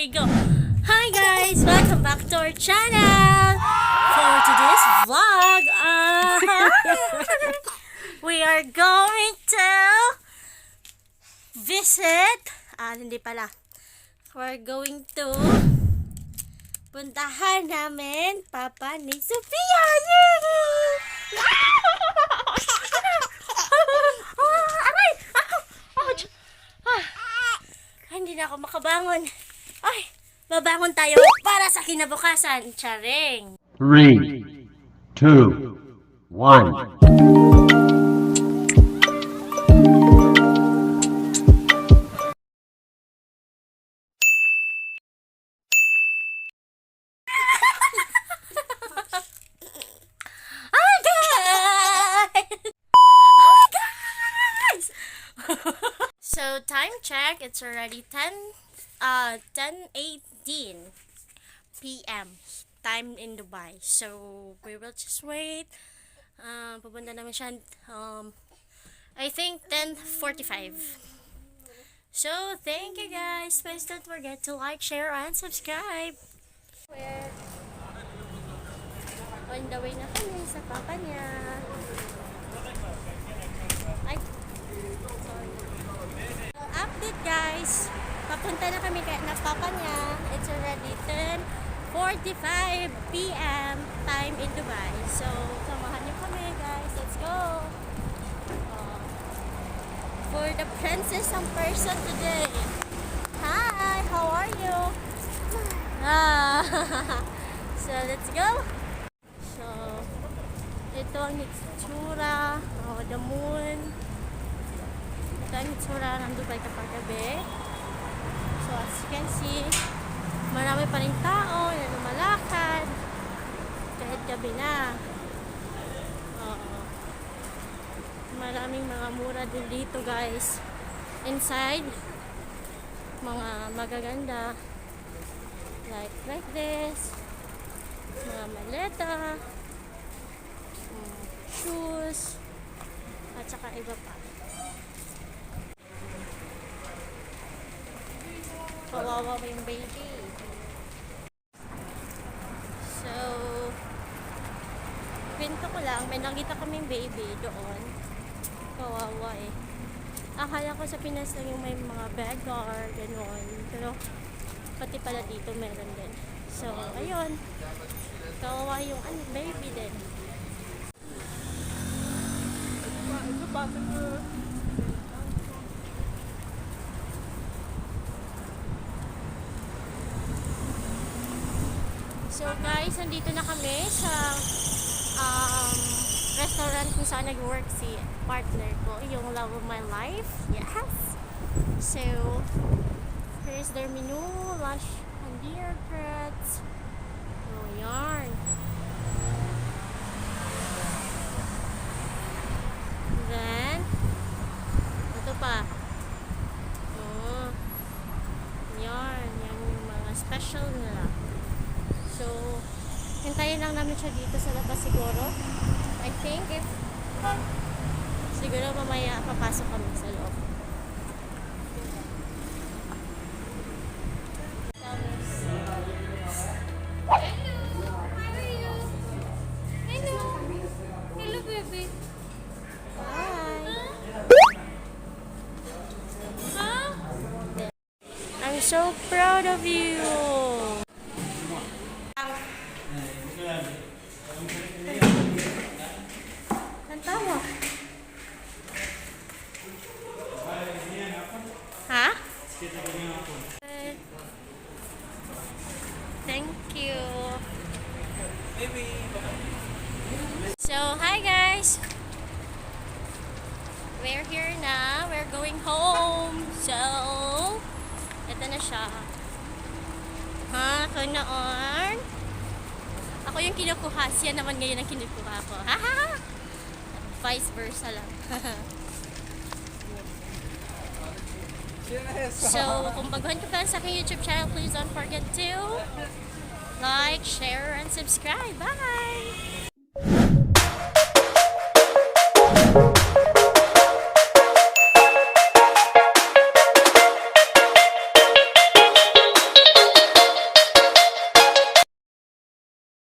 Okay, go. Hi guys, welcome back to our channel. For today's vlog, we are going to visit. Hindi pala. We're going to puntahan namin Papa ni Sophia. Hindi na ako makabangon. Ay, babangon tayo para sa kinabukasan. Charing. 3, 2, 1. So time check, it's already 10:18 p.m. time in Dubai. So we will just wait. Pupunta namin siya I think 10:45. So thank you guys. Please don't forget to like, share, and subscribe. We're on the way na kami sa papa niya. Ay, sorry. Update guys, papunta na kami kay na papa niya. It's already 10:45 p.m. time in Dubai. So samahan niyo kami guys, let's go. For the princess and person today. Hi, how are you? So let's go. So ito ang itsura, the moon. Ang itsura ng Dubai kapag gabi. So as you can see, marami pa rin tao na lumalakad kahit gabi na. Maraming mga mura din dito guys. Inside, mga magaganda like this, mga maleta, shoes, at saka iba pa. Kawawa pa yung baby. So, pinto ko lang, may nakita kaming baby doon. Kawawa eh. Akala ko sa Pinas lang yung may mga beggar, gano'n. Pero, pati pala dito meron din. So, ayun. Kawawa yung baby din. So guys, nandito na kami sa restaurant kung saan nag-work si partner ko, yung love of my life. Yes! So, here's their menu, lunch and dinner treats. So, yarn. Then, ito pa. Oh, yarn. Yan yung mga special nila. So, hintayin lang namin siya dito sa labas siguro. I think if siguro mamaya papasok kami sa loob. Hello! How are you? Hello! Hello, baby! Hi! Huh? I'm so proud of you! Tawa. Ha? Thank you. So, hi guys. We're here na. We're going home. So, ito na siya. Ha? Kanoon? Ako yung kinukuha. Siya naman ngayon ang kinukuha ko. Ha ha ha! Vice versa lang. So, kung baguhan ka pa sa aking YouTube channel, please don't forget to like, share, and subscribe. Bye!